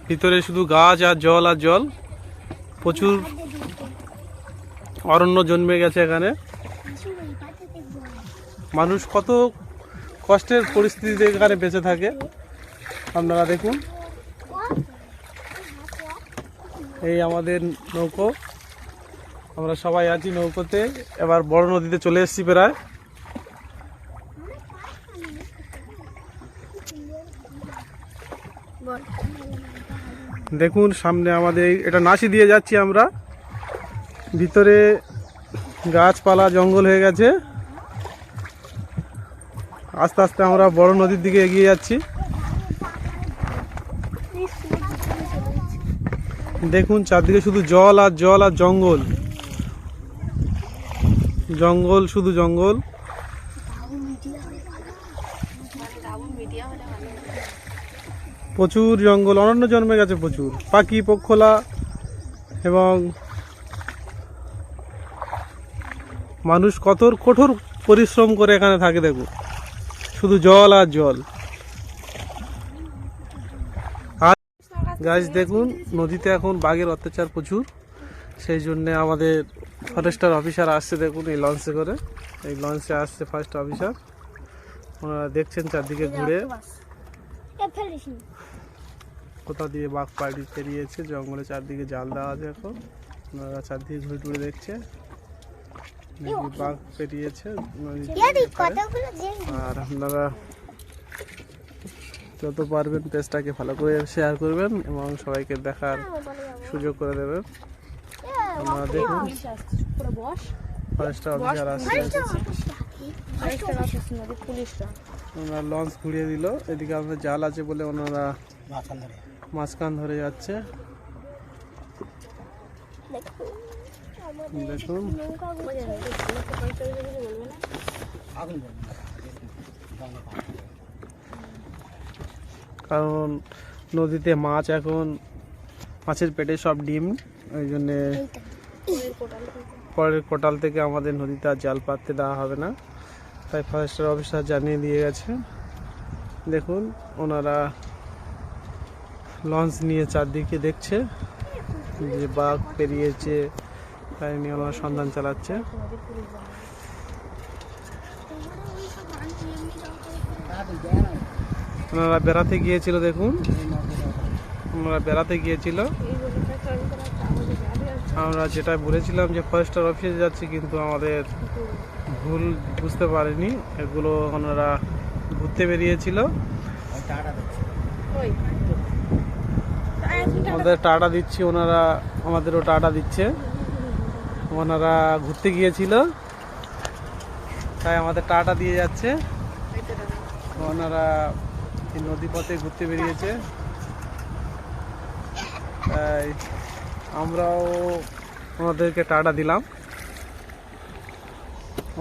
ভিতরে শুধু গাছ আর জল আর জল। প্রচুর অরণ্য জন্মে গেছে এখানে। মানুষ কত কষ্টের পরিস্থিতিতে এখানে বেঁচে থাকে আপনারা দেখুন। এই আমাদের নৌকো, আমরা সবাই আছি নৌকোতে। এবার বড় নদীতে চলে এসেছি প্রায়। দেখুন সামনে আমাদের এটা নাসি দিয়ে যাচ্ছি আমরা। ভিতরে গাছপালা জঙ্গল হয়ে গেছে। আস্তে আস্তে আমরা বড় নদীর দিকে এগিয়ে যাচ্ছি। দেখুন চারদিকে শুধু জল আর জল আর জঙ্গল, জঙ্গল শুধু জঙ্গল। প্রচুর জঙ্গল, অরণ্য জন্মে গেছে প্রচুর, পাখি পক্ষলা এবং মানুষ কত কঠোর পরিশ্রম করে এখানে থাকে। দেখুন শুধু জল আর জল। আর গাছ দেখুন নদীতে এখন বাঘের অত্যাচার প্রচুর, সেই জন্যে আমাদের ফরেস্টার অফিসার আসছে। দেখুন এই লঞ্চে করে, এই লঞ্চে আসছে ফার্স্ট অফিসার। ওনারা দেখছেন চারদিকে ঘুরে কোথা দিয়ে বাঘ পাড়ি পেরিয়েছে। জঙ্গলে চারদিকে জাল দেওয়া আছে, এখন ওনারা চারদিকে ঘুরে ঘুরে দেখছে বাঘ পেরিয়েছে। আর আপনারা যত পারবেন পেজটাকে ভালো করে শেয়ার করবেন এবং সবাইকে দেখার সুযোগ করে দেবেন। আপনারা দেখুন ফরেস্টার অফিসার আসছে, ওনারা লঞ্চ ঘুরিয়ে দিল। এদিকে আমাদের জাল আছে বলে ওনারা মাঝখান ধরে যাচ্ছে। দেখুন কারণ নদীতে মাছ, এখন মাছের পেটে সব ডিম, ওই জন্যে পরের কোটাল থেকে আমাদের নদীতে আর জাল পাততে দেওয়া হবে না, তাই ফরেস্টার অফিসার জানিয়ে দিয়ে গেছে। দেখুন ওনারা লঞ্চ নিয়ে চারদিকে দেখছে যে বাঘ পেরিয়েছে, তাই নিয়ে ওনারা সন্ধান চালাচ্ছে। ওনারা বেড়াতে গিয়েছিল, দেখুন ওনারা বেড়াতে গিয়েছিল। আমরা যেটা বলেছিলাম যে ফরেস্টার অফিসে যাচ্ছি, কিন্তু আমাদের ভুল বুঝতে পারিনি, এগুলো ওনারা ঘুরতে বেরিয়েছিল। আমাদের টাটা দিচ্ছি, ওনারা আমাদেরও টাটা দিচ্ছে। ওনারা ঘুরতে গিয়েছিল তাই আমাদের টাটা দিয়ে যাচ্ছে। ওনারা এই নদী পথে ঘুরতে বেরিয়েছে, তাই আমরাও ওনাদেরকে টাটা দিলাম।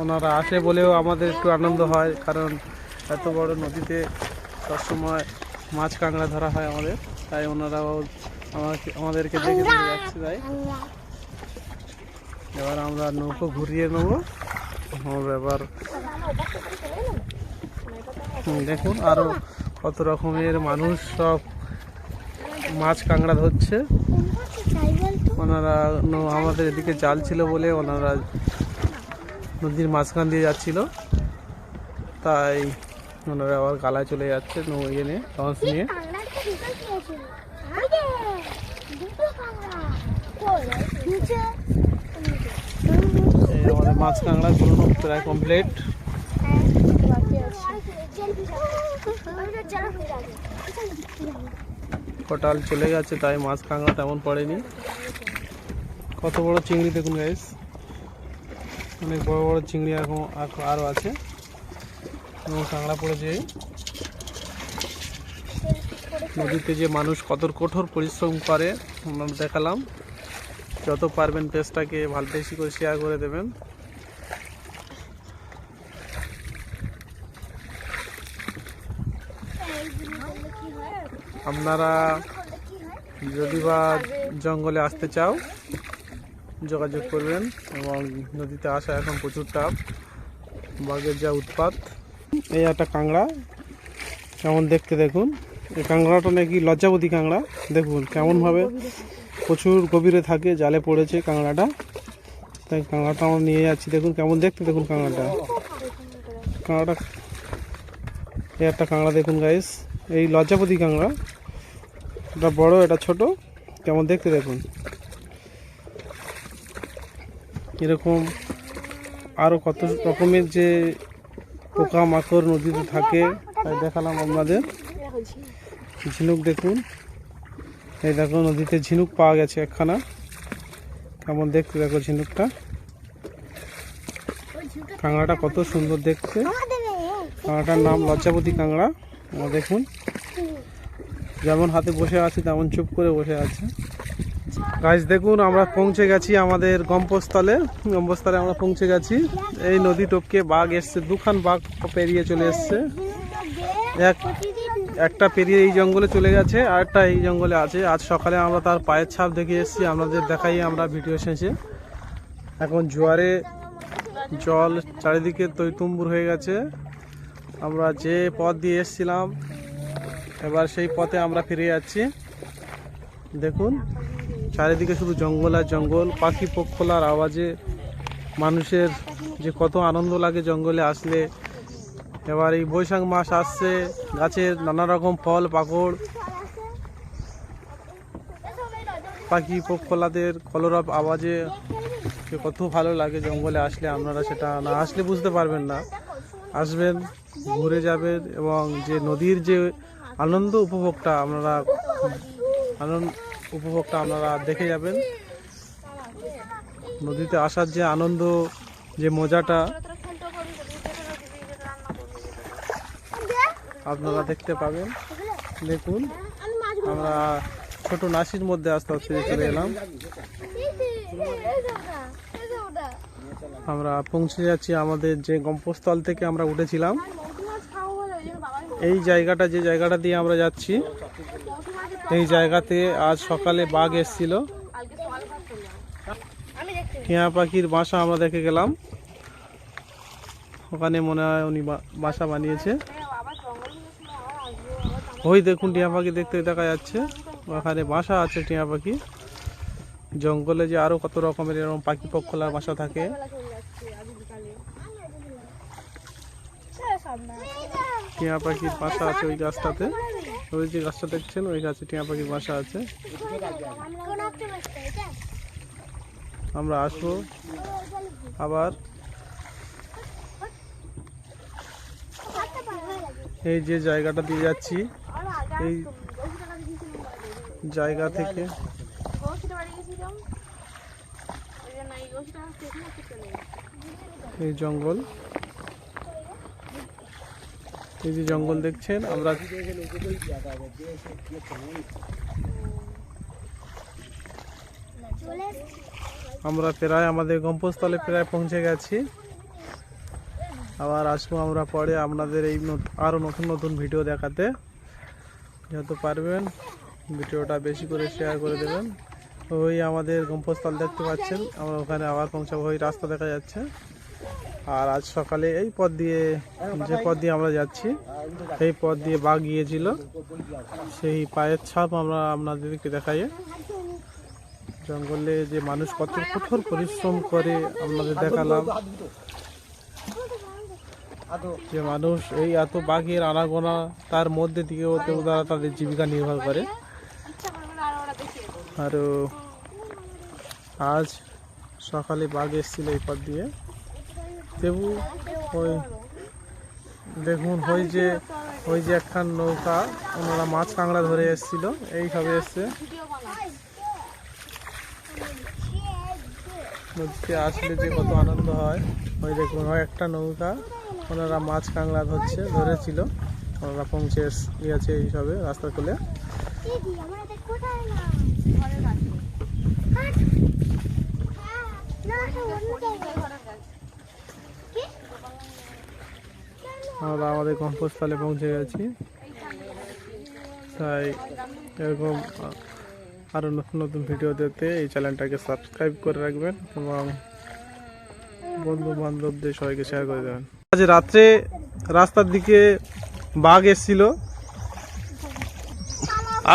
ওনারা আসে বলেও আমাদের একটু আনন্দ হয়, কারণ এত বড় নদীতে সবসময় মাছ কাঁকড়া ধরা হয় আমাদের, তাই ওনারাও আমাদেরকে দেখে দিয়ে যাচ্ছে। তাই এবার আমরা নৌকো ঘুরিয়ে নেবো। এবার দেখুন আরো কত রকমের মানুষ সব মাছ কাঁকড়া ধরছে। ওনারা আমাদের এদিকে জাল ছিল বলে ওনারা নদীর মাঝখান দিয়ে যাচ্ছিল, তাই ওনারা আবার গালায় চলে যাচ্ছে ইয়ে নিয়ে, লঞ্চ নিয়ে। আমাদের মাছ কাঁকড়া ঘুরানো প্রায় কমপ্লিট। কোটাল চলে গেছে, তাই মাছ কাঁকড়া তেমন পড়েনি। কত বড় চিংড়ি দেখুন গাইস, অনেক বড় বড় চিংড়ি এখন আরও আছে এবং কাঁকড়া পড়েছে। নদীতে যে মানুষ কত কঠোর পরিশ্রম করে আমরা দেখালাম। যত পারবেন পেজটাকে ভালো বেশি করে শেয়ার করে দেবেন। আপনারা যদি বা জঙ্গলে আসতে চাও যোগাযোগ করবেন, এবং নদীতে আসা এখন প্রচুর টাফ, বাঘের যা উৎপাত। এই একটা কাঁকড়া কেমন দেখতে দেখুন। এই কাঁকড়াটা নাকি লজ্জাপতি কাঁকড়া। দেখুন কেমনভাবে প্রচুর গভীরে থাকে, জালে পড়েছে কাঁকড়াটা। তাই কাঁকড়াটা আমরা নিয়ে যাচ্ছি। দেখুন কেমন দেখতে, দেখুন কাঁকড়াটা। এই একটা কাঁকড়া দেখুন গাইস, এই লজ্জাপতি কাঁকড়া। এটা বড়, এটা ছোট, কেমন দেখতে দেখুন। এরকম আরও কত রকমের যে পোকা মাকড় নদীতে থাকে তাই দেখালাম আপনাদের। ঝিনুক দেখুন, এই দেখো নদীতে ঝিনুক পাওয়া গেছে একখানা, কেমন দেখতে দেখো ঝিনুকটা। কাঁকড়াটা কত সুন্দর দেখতে। কাঁকড়াটার নাম লজ্জাপতি কাঁকড়া। দেখুন যেমন হাতে বসে আছে তেমন চুপ করে বসে আছে। গাইস দেখুন আমরা পৌঁছে গেছি আমাদের গন্তব্যস্থলে। আমরা পৌঁছে গেছি। এই নদী টপকে বাঘ এসছে, দুখান বাঘ পেরিয়ে চলে এসছে। একটা পেরিয়ে এই জঙ্গলে চলে গেছে, আর একটা এই জঙ্গলে আছে। আজ সকালে আমরা তার পায়ের ছাপ দেখে এসেছি, আপনাদের দেখাই আমরা ভিডিও শেষে। এখন জোয়ারে জল চারিদিকে তৈতুম্বুর হয়ে গেছে। আমরা যে পথ দিয়ে এসেছিলাম এবার সেই পথে আমরা ফিরে যাচ্ছি। দেখুন চারিদিকে শুধু জঙ্গল আর জঙ্গল, পাখি পক্ষলার আওয়াজে মানুষের যে কত আনন্দ লাগে জঙ্গলে আসলে। এবার এই বৈশাখ মাস আসছে, গাছের নানা রকম ফল পাকড়, পাখি পক্ষলাদের কলরব আওয়াজে কত ভালো লাগে জঙ্গলে আসলে। আপনারা সেটা না আসলে বুঝতে পারবেন না। আসবেন, ঘুরে যাবেন এবং যে নদীর যে আনন্দ উপভোগটা আপনারা দেখে যাবেন। নদীতে আসার যে আনন্দ, যে মজাটা আপনারা দেখতে পাবেন। দেখুন আমরা ছোট নাসির মধ্যে আস্তে আস্তে চলে এলাম। আমরা পৌঁছে যাচ্ছি আমাদের যে গন্তব্যস্থল থেকে আমরা উঠেছিলাম। এই জায়গাটা, যে জায়গাটা দিয়ে আমরা যাচ্ছি, এই জায়গাতে আজ সকালে বাঘ এসেছিল। টিয়া পাখির বাসা আমরা দেখে গেলাম, ওখানে মনে হয় উনি বাসা বানিয়েছে। ওই দেখুন টিয়া পাখি দেখতে দেখা যাচ্ছে, ওখানে বাসা আছে টিয়া পাখি। জঙ্গলে যে আরো কত রকমের এরকম পাখি পক্ষলার বাসা থাকে। টিয়া পাখির বাসা আছে ওই গাছটাতে, ওই যে গাছটা দেখছেন ওই গাছে টিয়া পাখির বাসা আছে। আমরা আসবো আবার। এই যে জায়গাটা দিয়ে যাচ্ছি, এই জায়গা থেকে এই জঙ্গল, এই যে জঙ্গল দেখছেন আমরা প্রায় আমাদের গন্তব্যস্থলে প্রায় পৌঁছে গেছি। আবার আসবো আমরা পরে আপনাদের এই আরো নতুন নতুন ভিডিও দেখাতে। যত পারবেন ভিডিওটা বেশি করে শেয়ার করে দেবেন। ওই আমাদের গন্তব্যস্থল দেখতে পাচ্ছেন, আমরা ওখানে আবার পৌঁছাবো। ওই রাস্তা দেখা যাচ্ছে। আর আজ সকালে এই পথ দিয়ে, যে পথ দিয়ে আমরা যাচ্ছি, সেই পথ দিয়ে বাঘ গিয়েছিল, সেই পায়ের ছাপ আমরা আপনাদেরকে দেখাই। জঙ্গলে যে মানুষ কত কঠোর পরিশ্রম করে আপনাদের দেখালাম। যে মানুষ এই এত বাঘের আনাগোনা, তার মধ্যে দিয়েও তারা তাদের জীবিকা নির্ভর করে। আর আজ সকালে বাঘ এসেছিল এই পথ দিয়ে। দেবু ওই দেখুন ওই যে একখান নৌকা, ওনারা মাছ কাঁকড়া ধরে এসেছিল, এই সবে এসছে। নদীতে আসলে যে কত আনন্দ হয়। ওই দেখুন ওই একটা নৌকা, ওনারা মাছ কাঁকড়া ধরেছিল, ওনারা পৌঁছে গিয়েছে এই সবে রাস্তা খুলে। আমরা আমাদের গন্তব্যস্থলে পৌঁছে গেছি। তাই এরকম আরো নতুন নতুন ভিডিও দেখতে এই চ্যানেলটাকে সাবস্ক্রাইব করে রাখবেন এবং বন্ধু বান্ধবদের সবাইকে শেয়ার করে দেবেন। আজ রাত্রে রাস্তার দিকে বাঘ এসেছিল,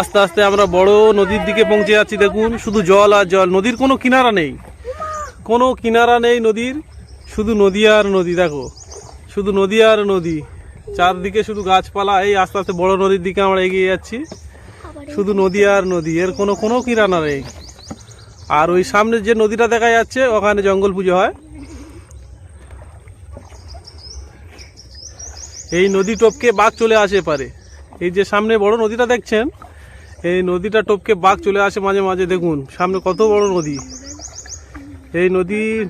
আস্তে আস্তে আমরা বড় নদীর দিকে পৌঁছে যাচ্ছি। দেখুন শুধু জল আর জল, নদীর কোনো কিনারা নেই, কোনো কিনারা নেই নদীর, শুধু নদী আর নদী। দেখো শুধু নদী আর নদী, চারদিকে শুধু গাছপালা। এই আস্তে আস্তে বড় নদীর দিকে আমরা এগিয়ে যাচ্ছি, শুধু নদী আর নদী, এর কোনো কোনো কিনারা নেই। আর ওই সামনে যে নদীটা দেখা যাচ্ছে ওখানে জঙ্গল পুজো হয়। এই নদী টপকে বাঘ চলে আসে পারে। এই যে সামনে বড় নদীটা দেখছেন, এই নদীটা টপকে বাঘ চলে আসে মাঝে মাঝে। দেখুন সামনে কত বড় নদী। এই নদীর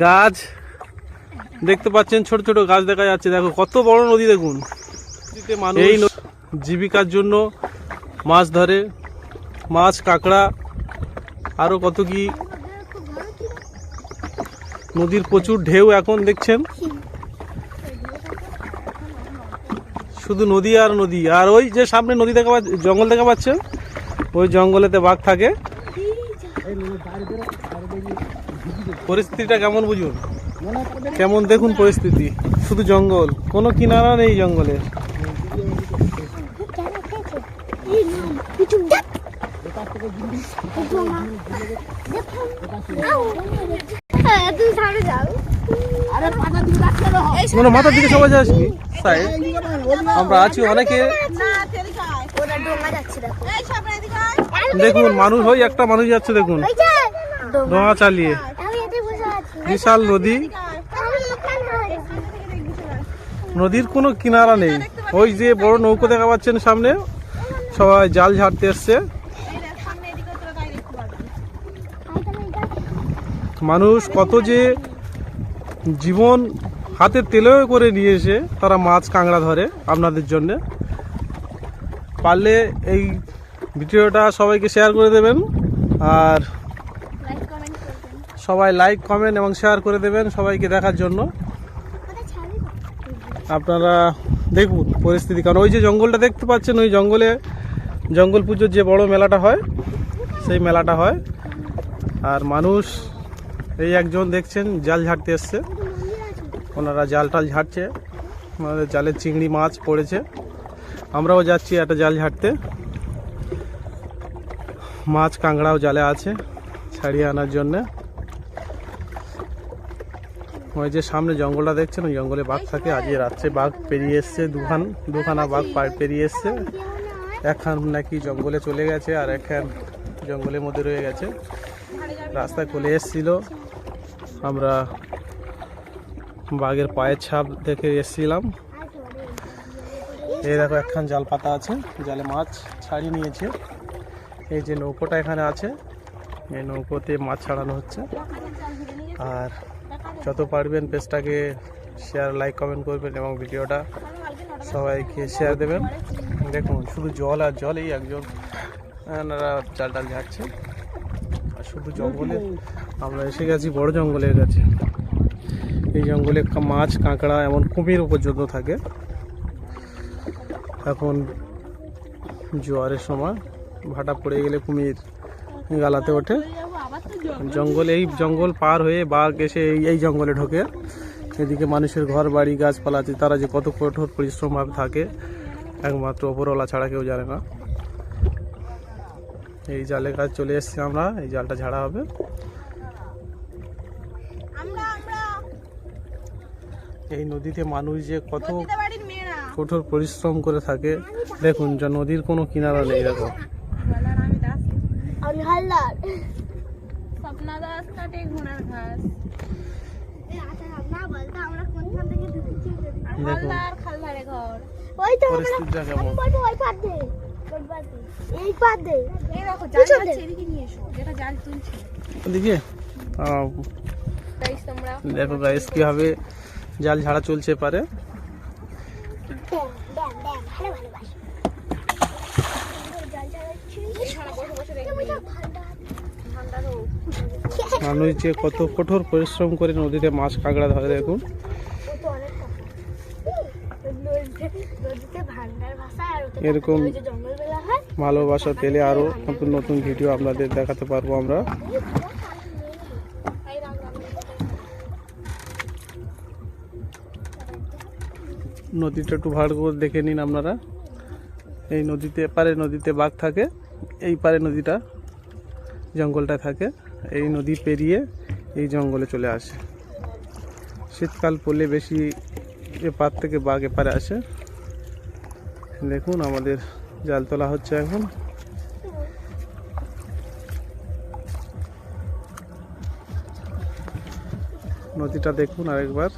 গাছ দেখতে পাচ্ছেন, ছোট ছোট গাছ দেখা যাচ্ছে। দেখো কত বড় নদী। দেখুন এই জীবিকার জন্য মাছ ধরে, মাছ কাঁকড়া আরো কত কি। নদীর প্রচুর ঢেউ এখন দেখছেন, শুধু নদী আর নদী। আর ওই যে সামনে নদী দেখা পাচ্ছে, জঙ্গল দেখা পাচ্ছেন, ওই জঙ্গলেতে বাঘ থাকে। পরিস্থিতিটা কেমন বুঝুন, কেমন দেখুন পরিস্থিতি, শুধু জঙ্গল, কোনো কিনারা নেই জঙ্গলে। মাথার দিকে সবাই যাসনি, আমরা আছি অনেকে। দেখুন মানুষ, ওই একটা মানুষ যাচ্ছে দেখুন ডোঙা চালিয়ে। বিশাল নদী, নদীর কোনো কিনারা নেই। ওই যে বড় নৌকো দেখা পাচ্ছেন সামনে, সবাই জাল ঝাড়তে এসছে। মানুষ কত যে জীবন হাতে তেলেও করে নিয়ে এসে তারা মাছ কাঁকড়া ধরে আপনাদের জন্য। পারলে এই ভিডিওটা সবাইকে শেয়ার করে দেবেন, আর সবাই লাইক কমেন্ট এবং শেয়ার করে দেবেন সবাইকে দেখার জন্য। আপনারা দেখুন পরিস্থিতি, কারণ ওই যে জঙ্গলটা দেখতে পাচ্ছেন, ওই জঙ্গলে জঙ্গল পুজোর যে বড় মেলাটা হয়, সেই মেলাটা হয়। আর মানুষ, এই একজন দেখছেন জাল ঝাড়তে এসছে, ওনারা জাল টাল ঝাড়ছে, ওনাদের জালে চিংড়ি মাছ পড়েছে। আমরাও যাচ্ছি একটা জাল ঝাড়তে, মাছ কাঁকড়াও জালে আছে ছাড়িয়ে আনার জন্যে। ওই যে সামনে জঙ্গলটা দেখছেন, ওই জঙ্গলে বাঘ থাকে। আজকে রাত্রে বাঘ পেরিয়ে এসছে, দুখানা বাঘ পেরিয়ে এসছে। একখান নাকি জঙ্গলে চলে গেছে, আর একখান জঙ্গলের মধ্যে রয়ে গেছে। রাস্তায় চলে এসছিল, আমরা বাঘের পায়ের ছাপ দেখে এসছিলাম। এই দেখো একখান জাল পাতা আছে, জালে মাছ ছাড়িয়ে নিয়েছে। এই যে নৌকোটা এখানে আছে, এই নৌকোতে মাছ ছাড়ানো হচ্ছে। আর যত পারবেন পেজটাকে শেয়ার লাইক কমেন্ট করবেন এবং ভিডিওটা সবাইকে শেয়ার দেবেন। দেখুন শুধু জল আর জল। এই একজন এনারা জাল টাল ঝাড়ছে, আর শুধু জঙ্গলে আমরা এসে গেছি, বড় জঙ্গলের কাছে। এই জঙ্গলে মাছ কাঁকড়া এমন কুমির পর্যন্ত থাকে। এখন জোয়ারের সময় ভাটা পড়ে গেলে কুমির গালাতে ওঠে। জঙ্গলে, এই জঙ্গল পার হয়ে বাঘ এসে এই জঙ্গলে ঢোকে। এদিকে মানুষের ঘর বাড়ি গাছপালা আছে, তারা যে কত কঠোর পরিশ্রম ভাবে থাকে একমাত্র ওপরওয়ালা ছাড়া কেউ জানে না। এই জালের কাছে চলে এসেছি আমরা, এই জালটা ঝাড়া হবে। এই নদীতে মানুষ যে কত কঠোর পরিশ্রম করে থাকে দেখুন, যা নদীর কোনো কিনারা নেই। দেখো পরিস্থিতিটা কেমন। দেখো গাইস কিভাবে জাল ঝাড়া চলছে পারে। মানুষ যে কত কঠোর পরিশ্রম করে নদীতে মাছ কাঁকড়া ধরে দেখুন। এরকম ভালোবাসা পেলে আরো নতুন নতুন ভিডিও আপনাদের দেখাতে পারবো আমরা। নদীটা একটু ভালো করে দেখে নিন আপনারা। এই নদীতে এপারে নদীতে বাঘ থাকে, এই পারে নদীটা জঙ্গলটা থাকে। এই নদী পেরিয়ে এই জঙ্গলে চলে আসে। শীতকাল পড়লে বেশি এপার থেকে বাঘ এপারে আসে। দেখুন আমাদের জাল তোলা হচ্ছে এখন। নদীটা দেখুন আরেকবার।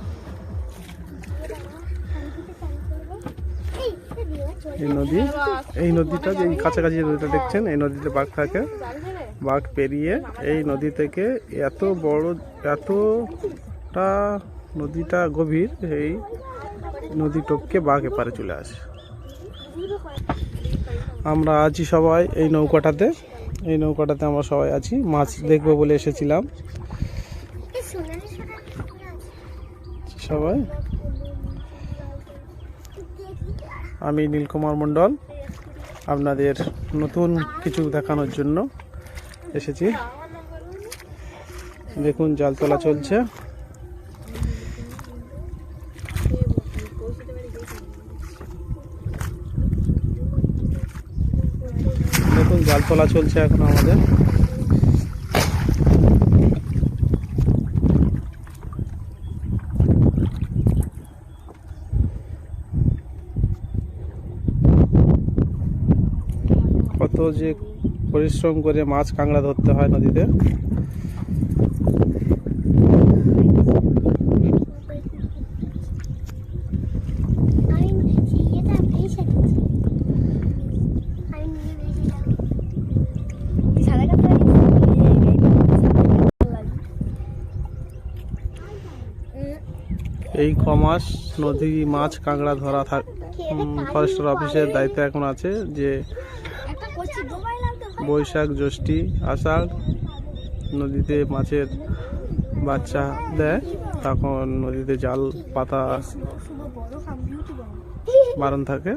এই নদীটা যে কাছাকাছি নদীটা দেখছেন, এই নদীতে বাঘ থাকে। বাঘ পেরিয়ে এই নদী থেকে এতটা নদীটা গভীর, এই নদী টপকে বাঘ এপারে চলে আসে। আমরা আছি সবাই এই নৌকাটাতে, আমরা সবাই আছি, মাছ দেখবো বলে এসেছিলাম সবাই। আমি নীলকুমার মণ্ডল, আপনাদের নতুন কিছু দেখানোর জন্য এসেছি। দেখুন জাল তোলা চলছে। দেখুন জাল তোলা চলছে এখন আমাদের। কত যে পরিশ্রম করে মাছ কাঁকড়া ধরতে হয় নদীতে। এই কমাস নদী মাছ কাঁকড়া ধরা ফরেস্টার অফিসের দায়িত্ব এখন আছে, যে বৈশাখ জ্যৈষ্ঠী আষাঢ় নদীতে মাছের বাচ্চা দেয়, তখন নদীতে জাল পাতা বারণ থাকে।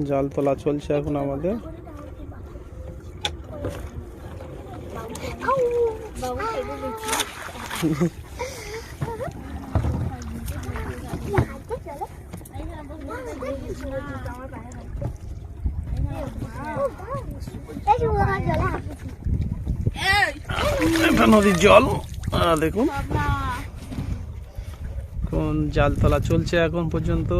জাল তোলা চলছে এখন আমাদের। এটা নদীর জল দেখুন। কোন জাল তোলা চলছে এখন পর্যন্ত।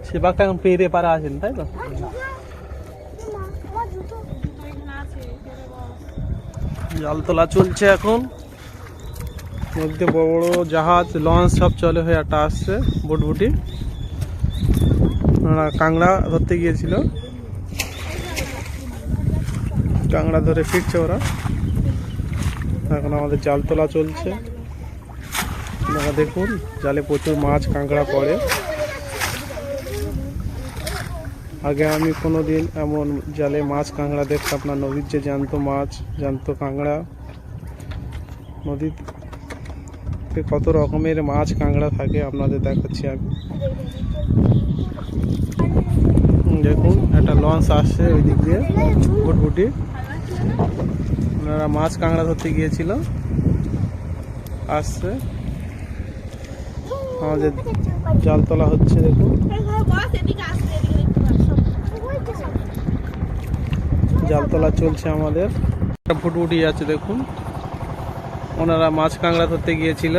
সে বাঘটা এখন পেরে পারা আছেন, তাই তো? জাল তোলা চলছে এখন। নদীতে বড় বড় জাহাজ লঞ্চ সব চলে হয়ে একটা আসছে, বুটবুটি। ওরা কাঁকড়া ধরতে গিয়েছিল, কাঁকড়া ধরে ফিরছে ওরা। এখন আমাদের জাল তোলা চলছে। দেখুন জালে প্রচুর মাছ কাঁকড়া পড়ে। আগে আমি কোনোদিন এমন জালে মাছ কাঁকড়া দেখতাম না। নদীর যে জ্যান্ত মাছ, জ্যান্ত কাঁকড়া, নদীতে কত রকমের মাছ কাঁকড়া থাকে আপনাদের দেখাচ্ছি আমি। দেখুন একটা লঞ্চ আসছে ওই দিক দিয়ে, বুটবুটি। ওনারা মাছ কাঁকড়া ধরতে গিয়েছিল, আসছে। আমাদের জাল তোলা হচ্ছে দেখুন। জাল তোলা চলছে আমাদের। ফুটফুটি আছে দেখুন, ওনারা মাছ কাঁকড়া ধরতে গিয়েছিল।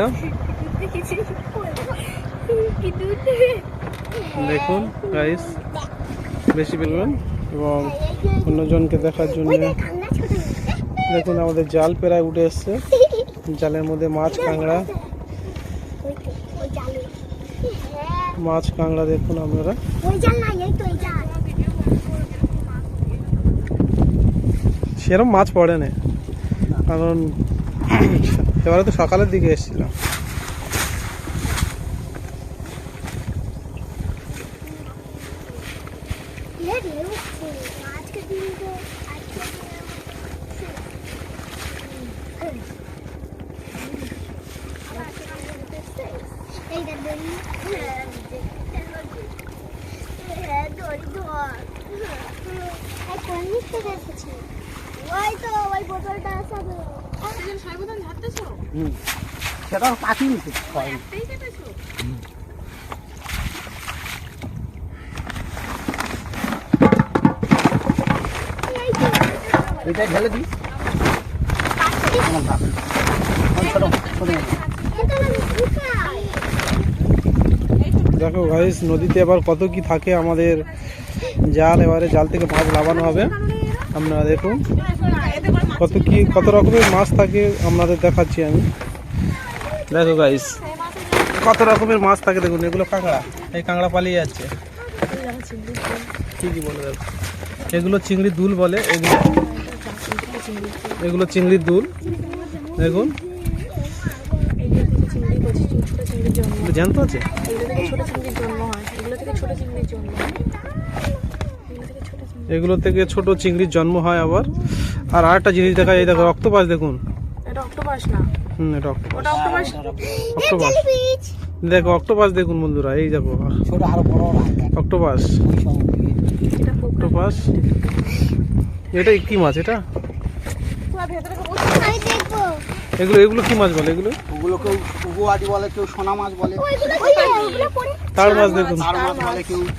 দেখুন গাইস, বেশি বলবেন এবং অন্যজনকে দেখার জন্য। দেখুন আমাদের জাল প্রায় উঠে এসছে। জালের মধ্যে মাছ কাঁকড়া দেখুন আপনারা। সেরকম মাছ পড়ে না, কারণ এবারে তো সকালের দিকে এসেছিলাম। সেটা পাখি নিচ্ছে এটা ঢেলে দিই। দেখো গাইস, নদীতে এবার কত কি থাকে আমাদের জাল। এবারে জাল থেকে মাছ লাগানো হবে। আপনারা দেখুন কত রকমের মাছ থাকে আপনাদের দেখাচ্ছি আমি। দেখো গাইস, কত রকমের মাছ থাকে দেখুন। এগুলো কাঁকড়া, এই কাঁকড়া পালিয়ে যাচ্ছে। কি বলে দেখো, এগুলো চিংড়ির দুল বলে। এগুলো চিংড়ির দুল দেখুন। জ্যান্ত আছে। এগুলো থেকে ছোট চিংড়ির জন্ম হয় আবার। আর আরেকটা জিনিস দেখা যায়, দেখো অক্টোপাস দেখুন। এটা অক্টোপাস। দেখো অক্টোপাস দেখুন বন্ধুরা, এই দেখো অক্টোপাস। এটা কি মাছ? এটা এগুলো কি মাছ বলে? ওগুলোকে উগুয়াদি বলে, কেউ সোনা মাছ বলে, তার মাছ দেখুন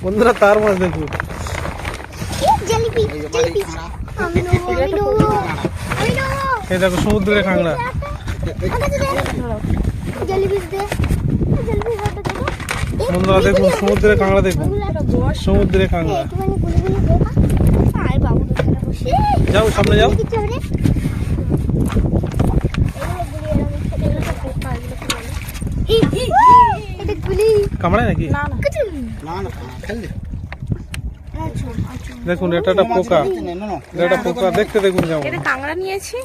বন্ধুরা, তার মাছ দেখুন। এই দেখো সমুদ্রের কাঁকড়া। বন্ধুরা দেখুন সমুদ্রের কাঁকড়া, দেখুন সমুদ্রের কাঁকড়া। যাও সামনে যাও। কামড়ায় নাকি? দেখুন এটা একটা পোকা, এটা পোকা দেখতে দেখুন কেমন। কাঁকড়া নিয়েছি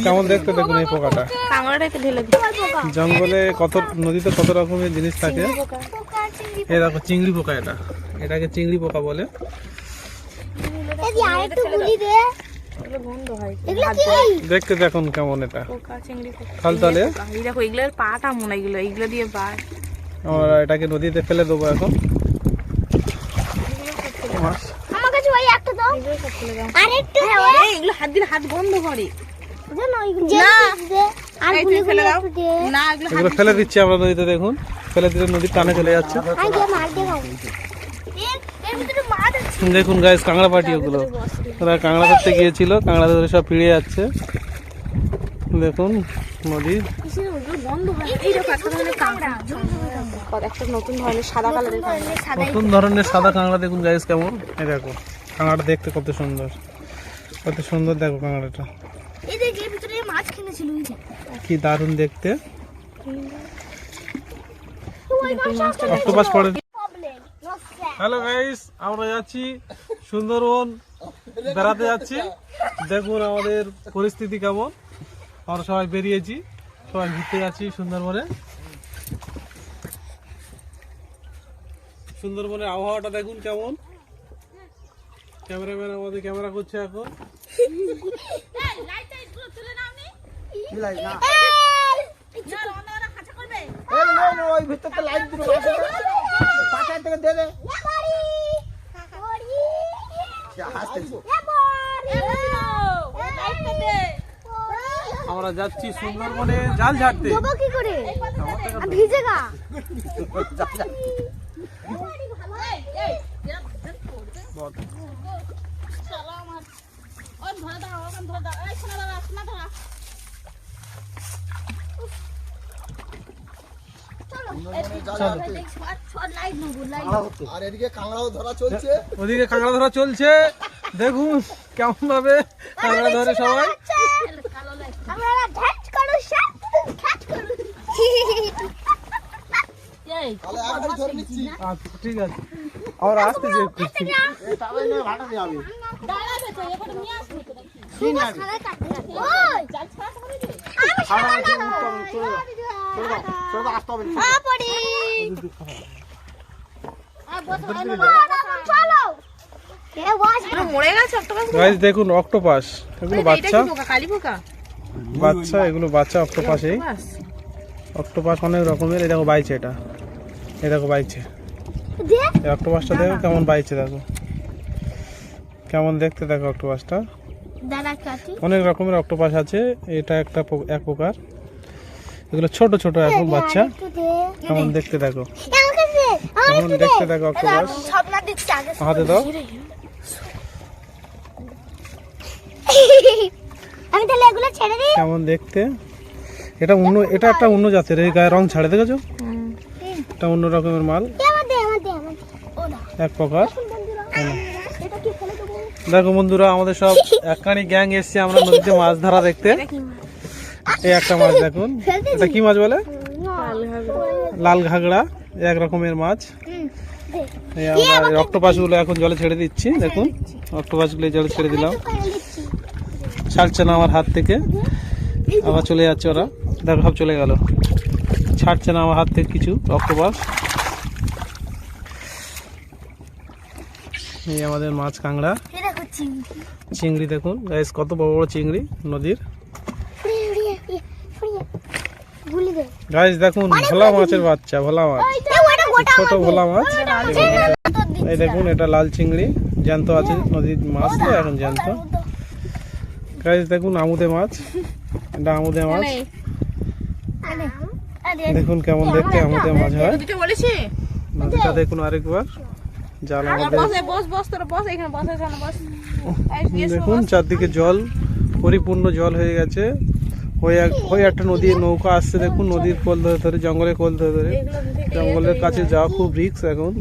কেমন দেখতে দেখুন এই পোকাটা। কাঁকড়াটাকে ঢেলে দিই। জঙ্গলে নদীতে কত রকমের জিনিস থাকে। এই দেখো চিংড়ি পোকা, এটাকে চিংড়ি পোকা বলে। দেখতে দেখুন কেমন এটা খালতালে। দেখো এগুলোর পাটা মনে, এগুলো দিয়ে পায়। আমরা এটাকে নদীতে ফেলে দেবো এখন। এগুলো হাত দিলে হাত গন্ধ করে। এগুলো ফেলে দিচ্ছি আমরা নদীতে। দেখুন ফেলে দিলে নদীর টানে চলে যাচ্ছে। দেখুন গাইস, কাঁকড়া পাটি ওগুলো। ওরা কাঁকড়া ধরতে গিয়েছিল, কাঁকড়া ধরে সব ফিরে যাচ্ছে। দেখুন নদী নতুন ধরনের সাদা কাঁকড়া দেখুন গাইস কেমন। এই দেখো কাঁকড়াটা দেখতে কত সুন্দর, কত সুন্দর। দেখো কাঁকড়াটা কি দারুণ দেখতে। অক্টোপাস পড়ে। হ্যালো গাইস, আমরা যাচ্ছি সুন্দরবন বেড়াতে যাচ্ছি। দেখুন আমাদের পরিস্থিতি কেমন। আমরা সবাই বেরিয়েছি, সবাই ঘুরতে যাচ্ছি সুন্দরবনে। সুন্দরবনের আবহাওয়াটা দেখুন কেমন। ক্যামেরাম্যান আমাদের ক্যামেরা করছে এখন। আমরা যাচ্ছি সুন্দরবনে জাল ছাড়তে। আর এদিকে কাঁকড়াও ধরা চলছে। ওদিকে কাঁকড়া ধরা চলছে। দেখুন কেমন ভাবে কাঁকড়া ধরে সবাই। ঠিক আছে, আর আসতে দেখুন অক্টোপাস। এগুলো বাচ্চা, এগুলো বাচ্চা অক্টোপাস। এই অক্টোপাস অনেক রকমের। এই দেখো বাইছে এটা। এই দেখো বাইছে, এই অক্টোপাসটা দেখো কেমন বাইছে, দেখো কেমন দেখতে, দেখো অক্টোপাসটা। অনেক রকমের অক্টোপাস আছে, এটা একটা এক প্রকার। এগুলো ছোট ছোট এখন বাচ্চা, কেমন দেখতে দেখো, কেমন দেখতে দেখো অক্টোপাস। হাতে দাও। আমি তাহলে এগুলো ছেড়ে দিই। কেমন দেখতে, এটা একটা অন্য জাতের, এই গায়ে রং ছাড়ে দেখেছো, এটা অন্য রকমের মাল, এক প্রকার। দেখো বন্ধুরা, আমাদের সব একখানি গ্যাং এসছে আমরা নদীতে মাছ ধরা দেখতে। এই একটা মাছ দেখুন, এটা কি মাছ বলে? লাল ঘাগড়া, এক রকমের মাছ। এই আমরা অক্টোপাস গুলো এখন জলে ছেড়ে দিচ্ছি, দেখুন অক্টোপাস গুলো জলে ছেড়ে দিলাম, ছাড়ছে না আমার হাত থেকে, আবার চলে যাচ্ছে ওরা, দেখো সব চলে গেল, ছাড়ছে না আমার হাত থেকে কিছু অক্টোপাস। এই আমাদের মাছ কাঁকড়া, চিংড়ি দেখুন গাইস, কত বড় বড় চিংড়ি নদীর। গাইস দেখুন ভোলা মাছের বাচ্চা, ভোলা মাছ, ছোট ভোলা মাছ। এই দেখুন এটা লাল চিংড়ি, জ্যান্ত আছে, নদীর মাছ তো এখন জ্যান্ত। গাইস দেখুন আমুদে মাছ, এটা আমুদে মাছ, দেখুন কেমন দেখতে আমুদে মাছ হয়। নদীটা দেখুন আরেকবার, জাল আমাদের দেখুন চারদিকে জল, পরিপূর্ণ জল হয়ে গেছে। ওই একটা নদীর নৌকা আসছে, দেখুন নদীর কোল ধরে ধরে, জঙ্গলের কোল ধরে ধরে, জঙ্গলের কাছে যাওয়া খুব রিস্ক এখন।